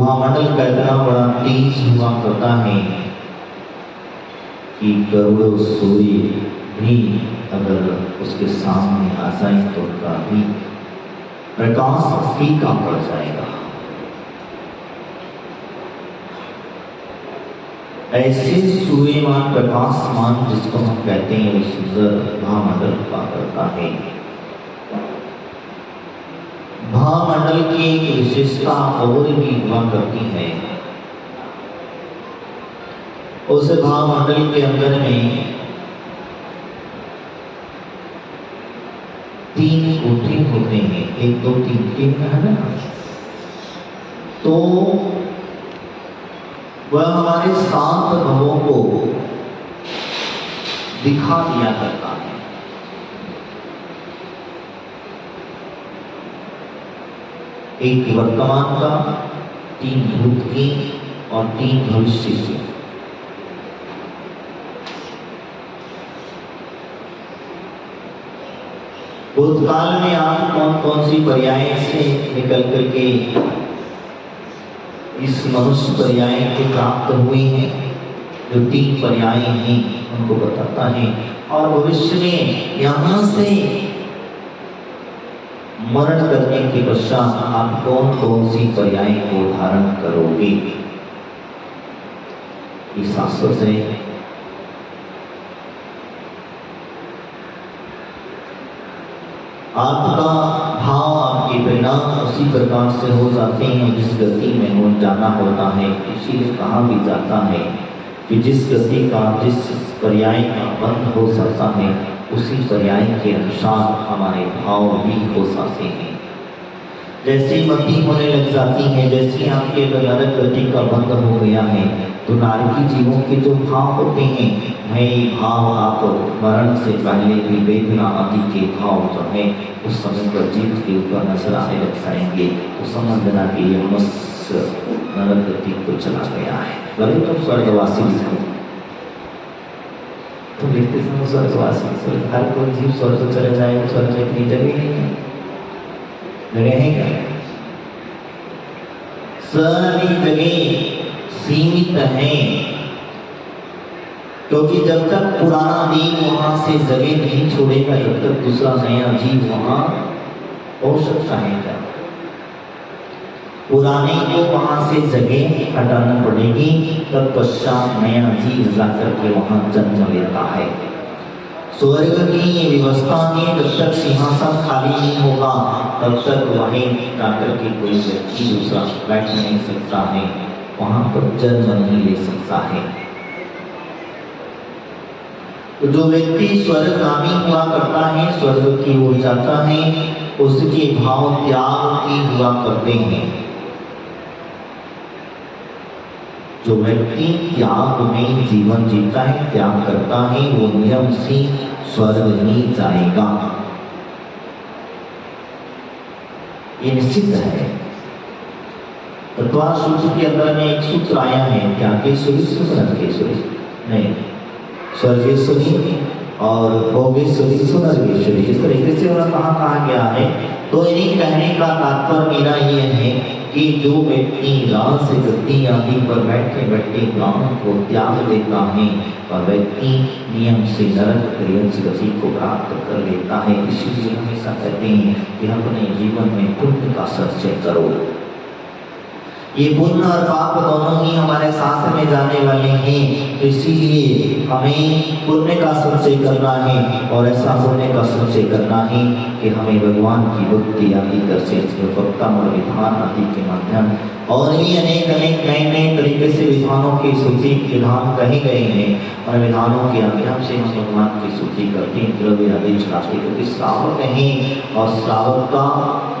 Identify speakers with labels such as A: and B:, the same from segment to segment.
A: भामंडल का इतना बड़ा तेज हुआ करता है कि करोड़ों सूर्य भी अगर उसके सामने आ जाए तो उनका भी प्रकाश फीका पड़ जाएगा। ऐसे सूर्यमान प्रकाशमान जिसको हम कहते हैं वो सुंदर भामंडल हुआ करता है। भामंडल की एक विशेषता और भी हुआ करती है। उस भामंडल के अंदर में 3 कोठे होते हैं, 1 2 3 है ना। तो वह हमारे 7 भवों को दिखा दिया करता है। एक वर्तमान का, 3 भूत की और 3 भविष्य की। भूतकाल में आप कौन कौन सी पर्याय से निकल करके इस मनुष्य पर्याय को प्राप्त हुए हैं, जो 3 पर्याय हैं उनको बताता है। और भविष्य में यहाँ से मरण करने के पश्चात आप कौन कौन सी पर्याय को धारण करोगे, ये शास्त्र से आपका भाव, आपके परिणाम उसी प्रकार से हो जाते हैं जिस गति में हो जाना होता है। इसीलिए कहा भी जाता है कि जिस गति का, जिस पर्याय का बंध हो सकता है उसी पर्याय के अनुसार हमारे भाव भी हो सकते हैं। जैसे मति होने लग जाती है, जैसे आपके नरक गति का बंध हो गया है तो नारकी जीवों के जो भाव होते हैं, वही भाव आप मरण से पहले भी वेदना आदि के भाव जो है उस समय पर जीव के ऊपर नजर आने लग जाएंगे। तो समझ लेना कि ये मनुष्य नरक गति को चला गया है। भले तो स्वर्गवासी भी तो लिखते समय स्वर्गवासी, हर कोई जीव स्वर्ग चले जाए, स्वर्ग में इतनी जगह नहीं है, जगह है क्या? सारी जगह सीमित है, क्योंकि जब तक पुराना जीव वहां से जगह नहीं छोड़ेगा तब तक दूसरा नया जीव वहां हो सकता है क्या? पुराने को वहां से जगह हटाना पड़ेगी, तब पश्चात नया जीव जाकर के वहां जन्म लेता है। स्वर्ग की व्यवस्था में जब तक सिंहासन खाली नहीं होगा तब तक वहीं जाकर के कोई व्यक्ति दूसरा बैठ नहीं सकता है, वहां पर जन्म नहीं ले सकता है। तो जो व्यक्ति स्वर्गगामी हुआ करता है, स्वर्ग की ओर जाता है, उसके भाव त्याग की हुआ करते हैं। जो व्यक्ति त्याग में जीवन जीता है, त्याग करता है, वो नियम से स्वर्ग ही जाएगा, ये निश्चित है। तत्वा सूत्र के अंदर में एक सूत्र आया है, क्या केश्वरी सुनर्गेश्वरी नहीं, स्वर्गेश्वरी और भोगेश्वरी सुनर्गेश्वरी, इस तरीके से उन्हें कहा गया है। तो इन्हीं कहने का तात्पर्य मेरा ये है कि जो व्यक्ति रास गति आदि पर बैठे बैठे प्राण को त्याग देता है और व्यक्ति नियम से नरक गति को प्राप्त कर लेता है। इसीलिए हमेशा कहते हैं कि अपने जीवन में पुण्य का संचय करो। ये पुण्य और पाप दोनों ही हमारे साथ में जाने वाले हैं, तो इसीलिए हमें पुण्य का संचय करना है और ऐसा पुण्य का संचय करना है कि हमें भगवान की भक्ति आदि कर भक्तम और विधान आदि के माध्यम और भी अनेक अनेक नए नए तरीके से विधानों की सूची विधान कहे गए हैं और विधानों के माध्यम से हम भगवान की सूची करते हैं, द्रव्य आदि चढ़ाते, क्योंकि श्रावक हैं और श्रावक का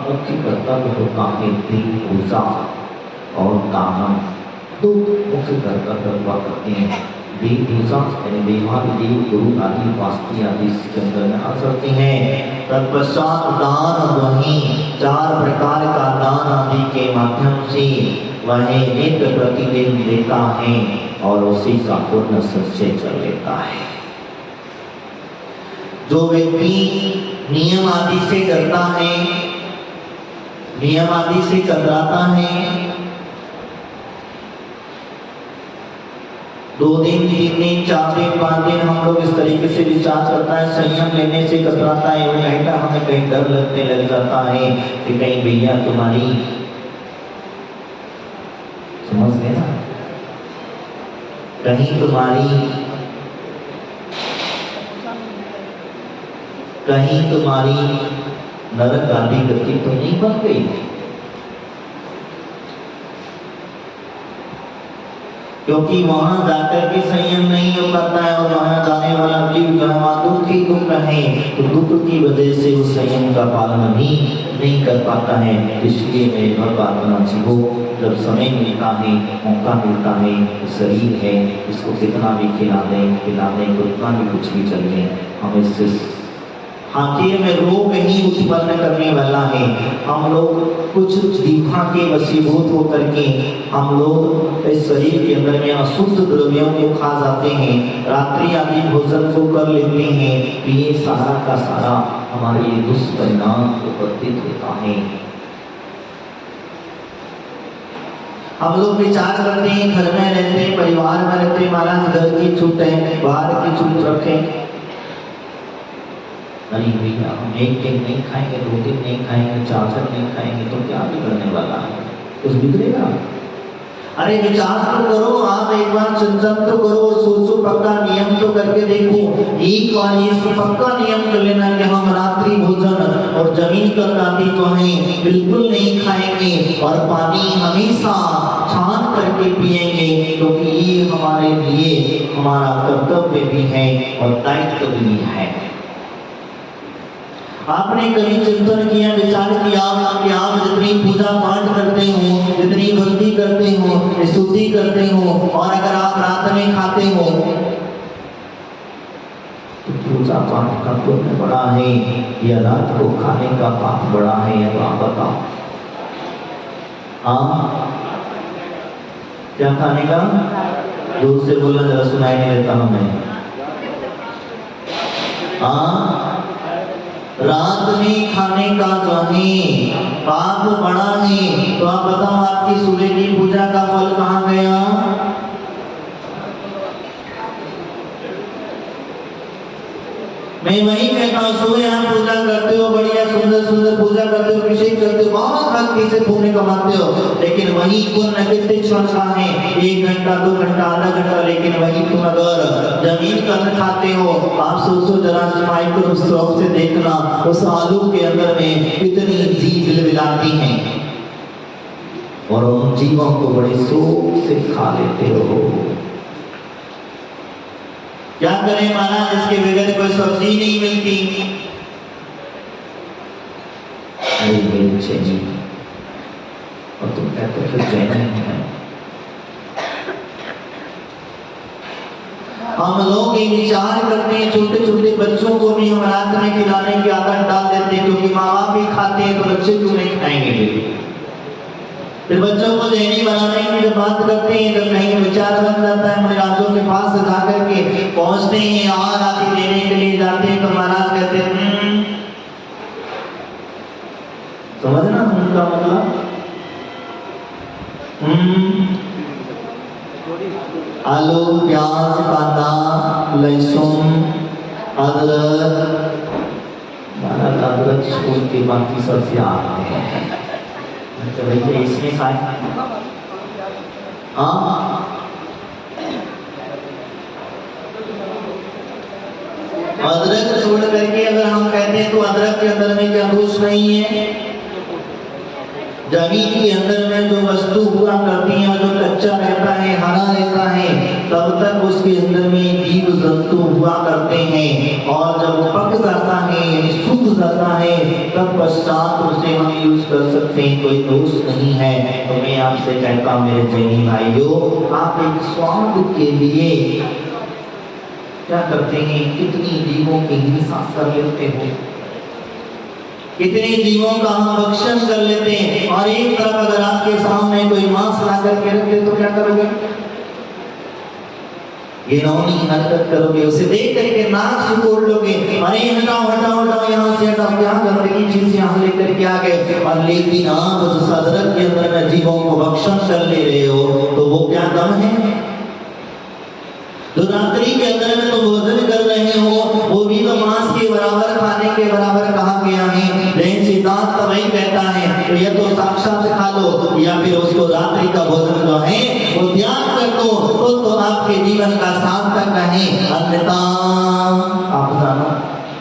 A: मुख्य कर्तव्य होता है दीप पूजा और दान, तो मुख्य कर्तव्य हुआ करते हैं। देव पूजा यानी देवादिदेव गुरु आदि वास्ती आदि इसके अंदर में आ सकते हैं। तत्पश्चात दान वही 4 प्रकार का दान आदि के माध्यम से वह नित्य प्रतिदिन देता है और उसी का पूर्ण संचय कर लेता है। जो व्यक्ति नियम आदि से करता है, नियम आदि से कतराता है, 2 दिन 3 दिन 4 दिन 5 दिन हम लोग इस तरीके से विचार करता है, संयम लेने से कतराता है, वो कहता हमें कहीं डर लगने लग जाता है कि कहीं भैया तुम्हारी, समझ गए ना, कहीं तुम्हारी नरक आदि गति तो नहीं बन गई। क्योंकि वहां जाकर के संयम नहीं हो पाता है और वहां जाने वाला जीव दुख ही दुख है, तो दुख की वजह से वो संयम का पालन भी नहीं कर पाता है। इसलिए मेरे भगवान जीवो, जब समय मिलता है, मौका मिलता है, तो शरीर है, इसको कितना भी खिला दें तो उतना भी कुछ भी चल लें, हम इससे हाथी में रोग ही उत्पन्न करने वाला है। हम लोग कुछ दीखा के वशीभूत होकर के हम लोग इस शरीर के अंदर में अशुद्ध द्रव्यों को खा जाते हैं, रात्रि आदि भोजन को कर लेते हैं, तो ये सारा का सारा हमारे लिए दुष्परिणाम उपस्थित होता है। हम लोग विचार करते हैं, घर में रहते हैं, परिवार में रहते हैं, महाराज घर की छूट है, बाहर की छूट रखें, अरे भैया हम 1 दिन नहीं खाएंगे, 2 दिन नहीं खाएंगे, 4 दिन नहीं खाएंगे, तो क्या बिगड़ने वाला है, कुछ बिगड़ेगा? अरे विचार तो करो, आप एक बार चिंतन तो करो, सोचो, पक्का नियम तो करके देखो। एक बार ये पक्का नियम कर लेना कि हम रात्रि भोजन और जमीन का काटी तो है बिल्कुल नहीं खाएंगे, और पानी हमेशा छान करके पिएंगे, क्योंकि ये हमारे लिए हमारा कर्तव्य भी है और दायित्व भी है। आपने कभी चिंतन किया, विचार किया कि आप जितनी पूजा पाठ करते हो, जितनी भक्ति करते हो, स्तुति करते हो, और अगर आप रात में खाते हो तो पूजा पाठ का पुण्य बड़ा है या रात को खाने का पाप बड़ा है, या तो आप बताओ। हाँ, क्या खाने का? दूर से बोलना, जरा सुनाई नहीं देता हमें। हाँ, रात में खाने का जो है पाप बड़ा है, तो आप बताओ आपकी सूर्य की पूजा का फल कहाँ गया? मैं वही कहता हूँ, सुबह आप पूजा करते हो, बढ़िया सुंदर सुंदर पूजा करते हो, अभिषेक करते हो, बहुत भक्ति से पुण्य कमाते हो, लेकिन वही पुण्य कितने क्षण का है, 1 घंटा 2 घंटा आधा घंटा, लेकिन वही तुम अगर जमीन का अन्न खाते हो, आप सोचो जरा माइक्रोस्कोप से देखना, उस आलू के अंदर में कितनी जीव बिलबिलाती हैं, और उन जीवों को बड़े शौक से खा लेते हो। क्या करें महाराज, इसके बगैर कोई सब्जी नहीं मिलती। अरे मेरे चैनी, और तुम कहते फिर चैनी है। हम लोग ये विचार करते हैं, छोटे छोटे बच्चों को भी हम रात में खिलाने की आदत डाल देते हैं, क्योंकि माँ बाप भी खाते हैं तो बच्चे क्यों नहीं खाएंगे? फिर बच्चों को देनी बनाने की जब बात करते हैं, जब कहीं विचार बन जाता है, महाराजों के पास जाकर के पहुंचते हैं और आदि देने के लिए जाते हैं, तो महाराज कहते हैं समझना उनका मतलब, आलू प्याज कांदा लहसुन अदरक, महाराज अदरक छोड़ के बाकी सब्जियां आती हैं, तो भैया इसमें खाए। हाँ, अदरक छोड़ करके अगर हम कहते हैं तो अदरक के अंदर में क्या दोष नहीं है? जमीन के अंदर में जो वस्तु हुआ करती है, जो कच्चा रहता है, हरा रहता है, तब तक उसके अंदर में जीव जंतु हुआ करते हैं, और जब पक जाता है यानी सूख जाता है, तब पश्चात उसे हम यूज कर सकते हैं, कोई दोष नहीं है। तो मैं आपसे कहता हूँ मेरे जैनी भाइयों, आप एक स्वाद के लिए क्या करते हैं, कितनी जीवों की हिंसा कर लेते हो, कितने जीवों का हम भक्षण कर लेते हैं, और एक तरफ अगर आपके सामने कोई मांस ला करके रख दे तो क्या करोगे? ये नौनी हरकत करोगे, उसे देख करके नाक सिकोड़ लोगे, अरे हटाओ हटाओ हटाओ यहाँ से हटाओ, क्या गंदगी चीज यहाँ लेकर के आ गए। और लेकिन आप उस अदरक के अंदर में जीवों को भक्षण कर ले रहे हो, तो वो क्या दम है? रात्रि के अंदर में तुम भोजन कर रहे हो, वो भी तो मांस के बराबर खाने के बराबर कहा गया है। लेकिन सिद्धांत तो वही कहता है तो या तो साक्षात खा लो या फिर उसको रात्रि का भोजन जो है वो त्याग कर दो, तो आपके जीवन का सार्थक है। अन्यथा आप जानो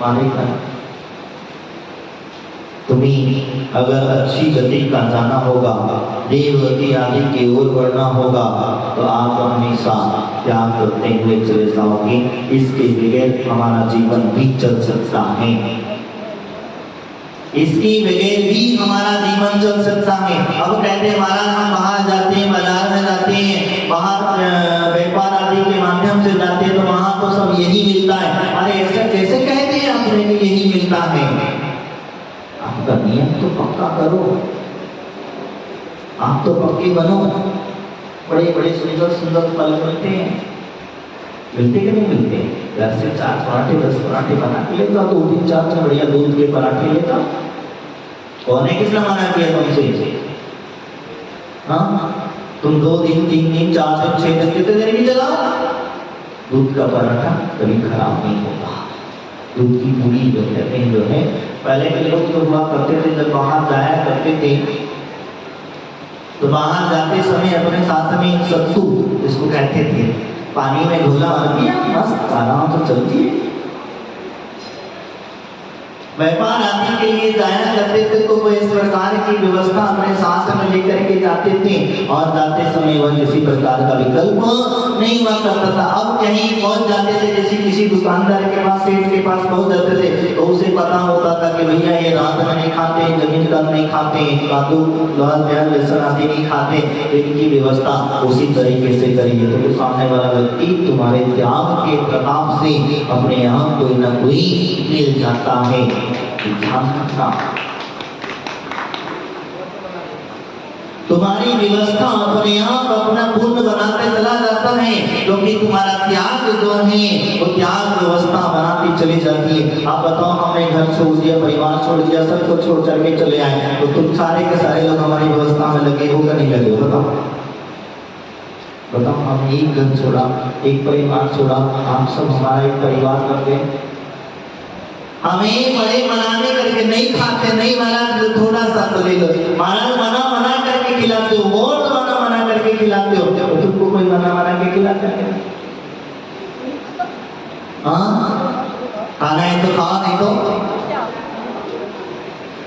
A: मानेगा। तुम्हें अगर अच्छी गति का जाना होगा, देवगति आदि की ओर बढ़ना होगा, तो आप हमेशा त्याग करते हुए चले जाओगे। इसके बगैर हमारा जीवन भी चल सकता है, इसके बगैर भी हमारा जीवन चल सकता है। अब कहते हैं महाराज हम बाहर जाते हैं, बाजार में जाते हैं, बाहर व्यापार आदि के माध्यम से जाते हैं, तो वहां तो सब यही मिलता है। अरे ऐसा कैसे कहते हैं अपने को यही मिलता है? आपका नियम तो पक्का करो, आप तो पक्के बनो। बड़े बड़े सुंदर सुंदर फल मिलते हैं, मिलते कि नहीं मिलते? घर से 4 पराठे 10 पराठे बना के लेता, 2-3-4 बढ़िया दूध के पराठे लेता। कौन है किसने मना किया तुमसे? हाँ, तुम 2 दिन 3 दिन 4 दिन 6 दिन कितने दिन भी चलाओ, दूध का पराठा कभी खराब नहीं होता। दूध की पूरी जो कहते हैं जो है, पहले के लोग जो हुआ करते थे जब बाहर जाया करते थे तो बाहर जाते समय अपने साथ में सत्तू जिसको कहते थे पानी में घोला और दिया, मस्त आराम से चलती है। व्यापार आदि के लिए जाया करते थे तो वो इस प्रकार की व्यवस्था अपने साथ में लेकर के जाते थे और जाते समय वह किसी प्रकार का विकल्प नहीं हुआ करता था। अब कहीं पहुंच जाते थे, जैसे किसी दुकानदार के पास, सेठ के पास पहुंच जाते थे तो उसे पता होता था कि भैया ये रात में नहीं खाते, जमीन का नहीं खाते, कादू लहर प्याज लहसुन आदि नहीं खाते, इनकी व्यवस्था उसी तरीके से करिए। तो सामने वाला व्यक्ति तुम्हारे त्याग के प्रताप से अपने यहाँ कोई ना कोई मिल जाता है। तुम्हारी व्यवस्था अपने आप अपना पुण्य बनाते चला जाता है, क्योंकि तुम्हारा त्याग जो है वो त्याग व्यवस्था बनाती चली जाती है। आप बताओ हमने घर छोड़ दिया, परिवार छोड़ दिया, सबको छोड़ कर के चले आए, तो तुम सारे के सारे लोग हमारी व्यवस्था में लगे हो या नहीं लगे हो? बताओ हम एक घर छोड़ा, एक परिवार छोड़ा, आप सब हमारा एक परिवार कर गए। हमें बड़े मनाने करके नहीं खाते, नहीं महाराज थोड़ा सा तो ले लो, महाराज मना करके खिलाते हो, बहुत मना करके खिलाते हो, तो तुमको कोई मना के खिलाता है? हाँ, खाना है तो खाओ, नहीं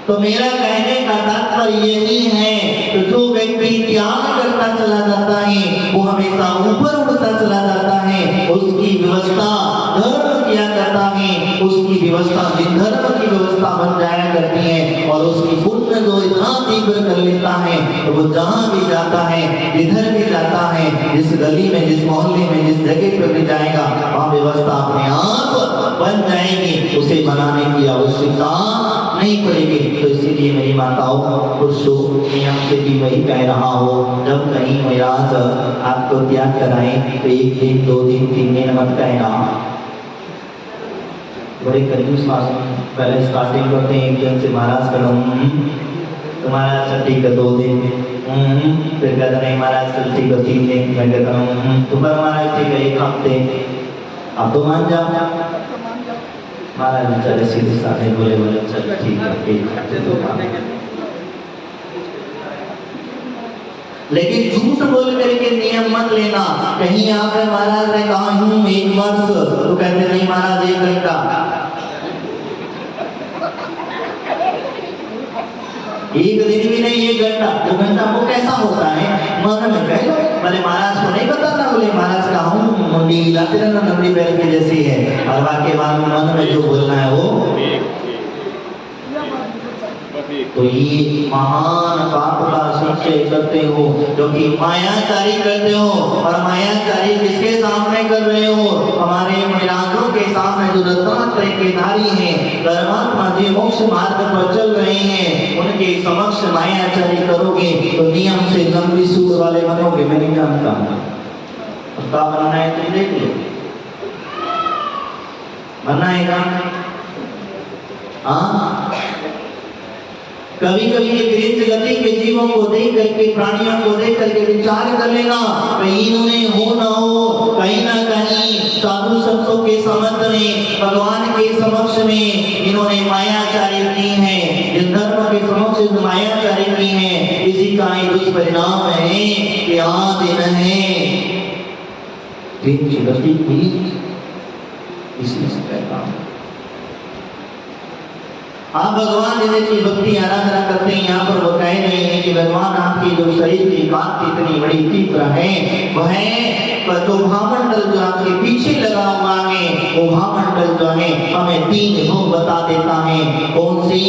A: तो मेरा कहने का तात्पर्य यही है तो जो व्यक्ति त्याग करता चला जाता है वो हमेशा ऊपर उड़ता चला जाता है। उसकी व्यवस्था धर्म किया करता है, उसकी व्यवस्था धर्म की व्यवस्था बन जाया करती है और उसकी पुण्य जो इतना तीव्र कर लेता है तो वो जहाँ भी जाता है, जिधर भी जाता है, जिस गली में, जिस मोहल्ले में, जिस जगह पर भी जाएगा वहाँ व्यवस्था अपने आप बन जाएगी, उसे बनाने की आवश्यकता नहीं पड़ेगी। तो इसीलिए मेरी माताओं पुरुषों नियम से भी वही कह रहा हो, जब कहीं महाराज आपको त्याग कराएं तो 1 दिन 2 दिन 3 दिन मत कहना। बड़े करीब श्वास पहले स्टार्टिंग करते हैं 1 दिन से महाराज करो तुम्हारा चल ठीक है 2 दिन, फिर कहते नहीं महाराज चल ठीक है 3 दिन, मैं कहता हूँ तुम्हारा महाराज ठीक है 1 हफ्ते, अब तो मान जाओ। महाराज बेचारे सीधे साधे बोले चल ठीक है। लेकिन झूठ बोल करके नियम मत लेना। कहीं आपने महाराज ने कहा हूँ 1 वर्ष, तो कहते नहीं महाराज 1 घंटा, 1 दिन भी नहीं 1 घंटा, 2 घंटा वो कैसा होता है? मन में कह लो, बोले महाराज को नहीं बताना, बोले महाराज का हूँ मुंडी हिलाते रहना नंदी बैल के जैसी है, और वाके बाद मन में जो बोलना है वो। तो ये महान पाप का संचय करते हो, क्योंकि मायाचारी करते हो, और मायाचारी किसके सामने कर रहे हो? हमारे महाराजों के सामने जो रत्नात्रय के नारी हैं, परमात्मा जी मोक्ष मार्ग पर चल रहे हैं, उनके समक्ष मायाचारी करोगे तो नियम से लंबी सूद वाले बनोगे। मैं नहीं जानता क्या बनना है, तुम देख लो, बनना है क्या? हाँ, कभी कभी ये गृहस्थ गति के जीवों को देख करके, प्राणियों को देख करके विचार कर लेना, कहीं इन्होंने हो ना हो, कहीं ना कहीं साधु संतों के समक्ष में, भगवान के समक्ष में इन्होंने मायाचारी की है, जिन धर्म के समक्ष मायाचारी की है, इसी का ही दुष्परिणाम है कि आज इन्हें दिन चुनौती हुई। इसी से कहता हूं आप भगवान जैसे की भक्ति आराधना करते हैं, यहाँ पर वो कह रहे हैं कि भगवान आपकी जो शरीर की कांति इतनी बड़ी तीव्र है, वह जो महामंडल जो आपके पीछे लगा हुआ है, वो महामंडल जो है हमें 3 भाव बता देता है। कौन सी?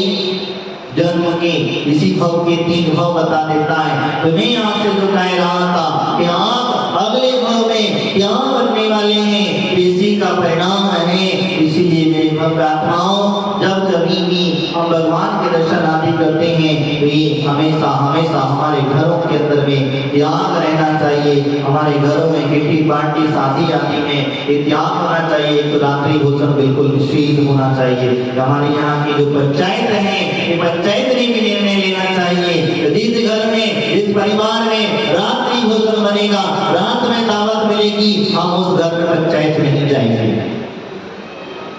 A: जन्म के, इसी भाव के 3 भाव बता देता है। तो मैं आपसे जो कह रहा था कि आप अगले भाव में क्या बनने वाले हैं, इसी का परिणाम है। इसीलिए मेरे भक्त आत्माओं, जब कभी भी हम भगवान के दर्शन आदि करते हैं तो ये हमेशा हमेशा हमारे घरों के अंदर में त्याग रहना चाहिए। हमारे घरों में किटी पार्टी शादी आदि में ये त्याग होना चाहिए। तो रात्रि भोजन बिल्कुल निषेध होना चाहिए। हमारे यहाँ की जो पंचायत है, ये पंचायत ने भी निर्णय लेना चाहिए। जिस घर में, जिस परिवार में रात्रि भोजन बनेगा, रात में दावत मिलेगी, हम उस घर में पंचायत में नहीं जाएंगे।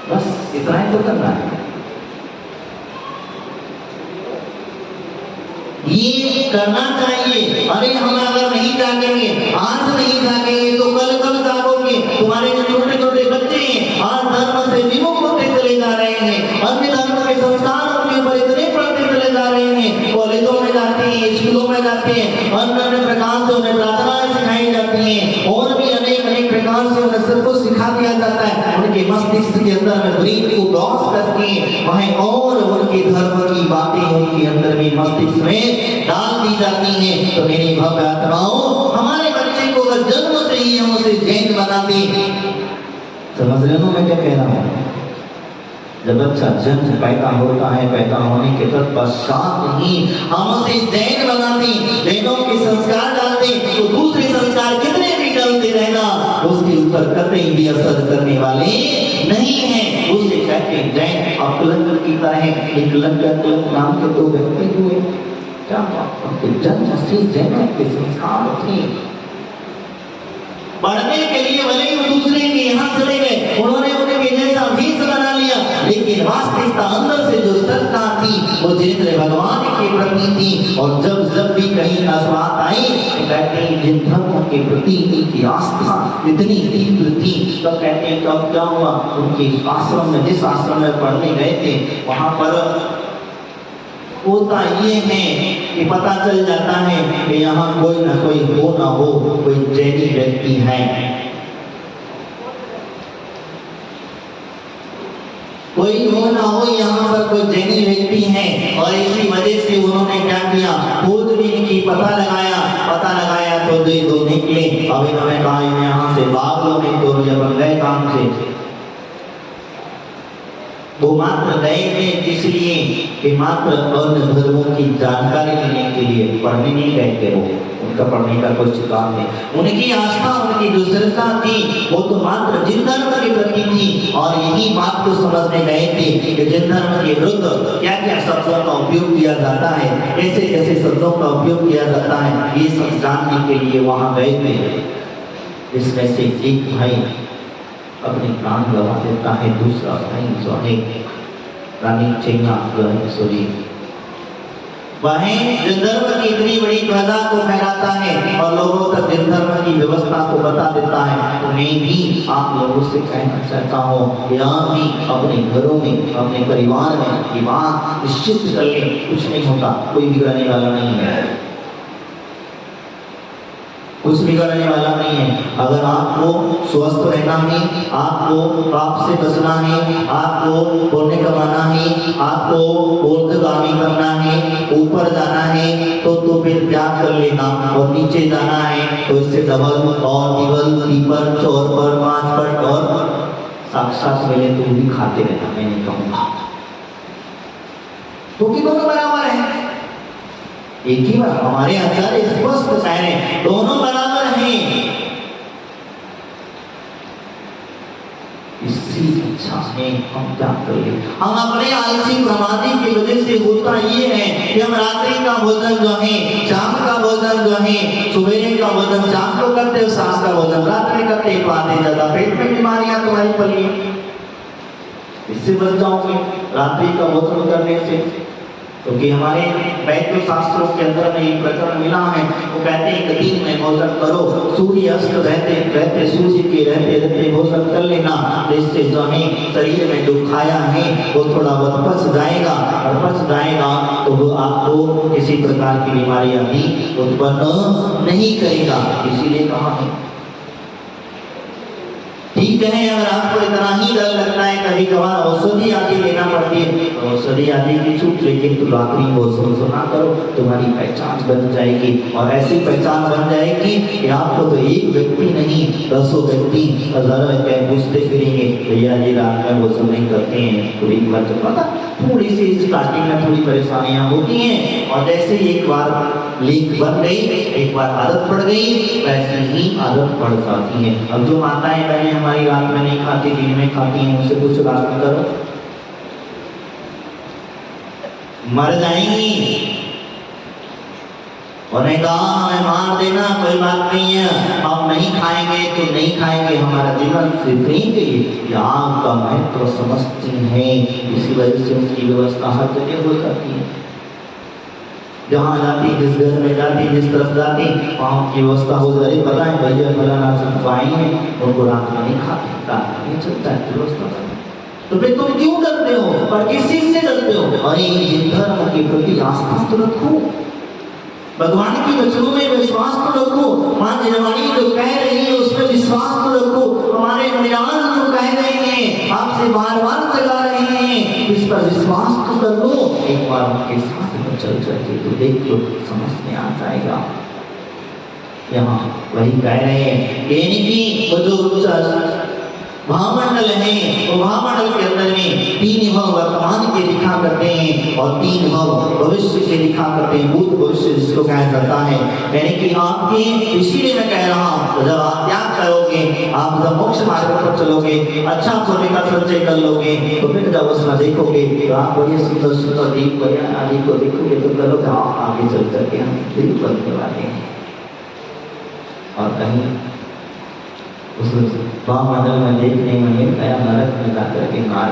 A: बस इतना ही तो करना है। ये करना चाहिए। अरे हम अगर नहीं जागेंगे, आज नहीं जागेंगे तो कल जागोगे। तुम्हारे जो छोटे छोटे बच्चे हैं आज धर्म से विमुख होते चले जा रहे हैं, अन्य धर्म के संस्कार उनके ऊपर इतने पड़ते चले जा रहे हैं। कॉलेजों में जाते हैं, स्कूलों में जाते हैं, अन्य प्रकार से उन्हें प्रार्थनाएं सिखाई जाती हैं और भी अनेक प्रकार से उन्हें सब कुछ सिखा दिया जाता है। उनके मस्तिष्क के अंदर में ब्रेन को क्रॉस करके वहीं और उनके धर्म की बातें उनके अंदर में मस्तिष्क में डाल दी जाती हैं। तो मेरे भव्य आत्माओं, हमारे बच्चे को अगर जन्म से ही हम उसे जैन बना दें, समझ रहे हो मैं क्या कह रहा हूँ? जब बच्चा जन्म पैदा होता है, पैदा होने के तत्पश्चात ही हम उसे जैन बना दें, जैनों के संस्कार डाल दें, तो दूसरे संस्कार कितने भी डालते रहना उसके ऊपर कतई भी असर करने वाले नहीं है। उसे कहते हैं जैन। और कलंक की तरह एक कलंक नाम के 2 व्यक्ति हुए, क्या उनके जन्म से जैनों के संस्कार थे। पढ़ने के लिए भले ही दूसरे के यहाँ चले गए, उन्होंने उनके जैसा भेष बना लिया, लेकिन वास्तविकता अंदर से जो सत्ता थी वो जिनेंद्र भगवान के प्रति थी। और जब जब भी कहीं बात आई तो कहते हैं जिन धर्मों के प्रति इनकी आस्था इतनी तीव्र थी, तो कहते हैं कब क्या हुआ, उनके आश्रम में, जिस आश्रम में पढ़ने गए थे, वहां पर होता ये है कि पता चल जाता है कि यहाँ कोई ना कोई हो ना हो, कोई जैनी व्यक्ति है, कोई हो ना हो, यहाँ पर कोई जैनी व्यक्ति है। और इसी वजह से उन्होंने क्या किया, खोजबीन की, पता लगाया तो 2 निकले। अब इन्होंने कहा यहाँ से भाग लो, नहीं तो ये बन गए काम से। वो मात्र गए थे इसलिए कि मात्र अन्य धर्मों की जानकारी लेने के लिए, पढ़ने नहीं गए थे वो, उनका पढ़ने का कुछ काम नहीं। उनकी आस्था, उनकी जो श्रद्धा थी वो तो मात्र जिन धर्म के प्रति थी। और यही बात को समझने गए थे कि जिन धर्म के विरुद्ध क्या क्या शब्दों का उपयोग किया जाता है, कैसे कैसे शब्दों का उपयोग किया जाता है, ये सब जानने के लिए वहां गए थे। इसमें से एक भाई अपने प्राण गवा देता है, दूसरा भाई जो है रानी चेंगासोरी, वह जिन धर्म की इतनी बड़ी ध्वजा को फहराता है और लोगों तक जिन धर्म की व्यवस्था को बता देता है। तो मैं भी आप लोगों से कहना चाहता हूँ कि आप भी अपने घरों में, अपने परिवार में ये बात निश्चित कर लें, कुछ नहीं होता, कोई बिगड़ने वाला नहीं है, कुछ बिगड़ने वाला नहीं है। अगर आपको स्वस्थ रहना है, आपको पाप से बचना है, आपको पुण्य कमाना है, आपको ऊर्ध्वगामी करना है, ऊपर जाना है, तो फिर त्याग कर लेना। और नीचे जाना है तो इससे डबल और टिबल, ट्रिपल, 4 पर 5 पर और साक्षात मिले तो भी खाते रहना, मैं नहीं कहूँगा। तो कि दोनों बराबर है, एक ही बात हमारे आचार्य स्पष्ट कह रहे हैं, दोनों बराबर हैं। इसी इच्छा में हम क्या करें? हम अपने आलसी प्रमादी की वजह से होता ये है कि हम रात्रि का भोजन जो है, शाम का भोजन जो है, सुबह का भोजन शाम को करते हो, शाम का भोजन रात्रि करते, पाते ज्यादा पेट में बीमारियां तुम्हारी पली है। इससे बच जाओगे रात्रि का भोजन करने से, क्योंकि हमारे वैद्य शास्त्रों के अंदर में एक प्रकरण मिला है, वो कहते हैं कि दिन में भोजन करो, सूर्य अस्त रहते सूर्य के रहते भोजन कर लेना, जिससे जो है शरीर में जो खाया है वो थोड़ा बहुत पच जाएगा, और पच जाएगा तो वो आपको किसी प्रकार की बीमारियां भी उत्पन्न नहीं करेगा। इसीलिए कहा है ठीक है, अगर आपको इतना ही डर लगता है कभी कभार औषधि आदि लेना पड़ती है तो औषधि आदि की छूट, लेकिन तो रात्रि भोजन सुना करो, तुम्हारी पहचान बन जाएगी। और ऐसी पहचान बन जाएगी कि आपको तो एक व्यक्ति नहीं 10 व्यक्ति हजारों पूछते फिरेंगे, भैया जी रात में भोजन नहीं करते हैं। तो एक बार तो पता थोड़ी सी स्टार्टिंग में थोड़ी परेशानियां होती हैं, और जैसे एक बार लीक बन गई, एक बार आदत पड़ गई, वैसे ही आदत पड़ जाती है। अब जो माताएं बहनें हमारी रात में नहीं खाती, दिन में खाती हैं, उनसे कुछ रात में करो, मर जाएंगी। उन्हें कहा हमें मार देना कोई बात नहीं है, हम नहीं खाएंगे तो नहीं खाएंगे, हमारा जीवन सिर्फ नहीं के लिए आपका महत्व समझती है। इसी वजह से उनकी व्यवस्था हर जगह हो जाती है, जहाँ जाती, जिस घर में जाती, जिस तरफ जाती, वहाँ की व्यवस्था हो जाती। पता है भैया फलाना सब आएंगे, उनको रात में नहीं खाते, रात में चलता है व्यवस्था। तो फिर तुम क्यों डरते हो और किस चीज से डरते हो? अरे ये धर्म के प्रति आस्था तो रखो, भगवान की वचनों में विश्वास तो रखो, मां जयवाणी जो कह रही है उसमें विश्वास तो रखो, हमारे निराल जो कह रहे हैं, आपसे बार बार जगा रहे हैं, इस पर विश्वास तो कर लो। एक बार उनके साथ में चल जाइए तो देख लो, समझ में आ जाएगा। यहाँ वही कह रहे हैं कि वो जो महामंडल है, वो महामंडल के अंदर में 3 भाव वर्तमान के दिखा करते हैं और 3 भाव भविष्य के दिखा करते हैं, भूत भविष्य जिसको कहा जाता है। यानी कि आपके, इसीलिए मैं कह रहा हूँ जब आप त्याग करोगे, आप जब मोक्ष मार्ग पर चलोगे, अच्छा सोने का संचय कर लोगे, तो फिर जब उसमें देखोगे तो आप बड़े सुंदर सुंदर दीप आदि को देखोगे तो करोगे हाँ आगे चल करके हम दीप बनने वाले हैं। और कहीं उस महामंडल में देखने में मिल गया, नरक में जाकर के मार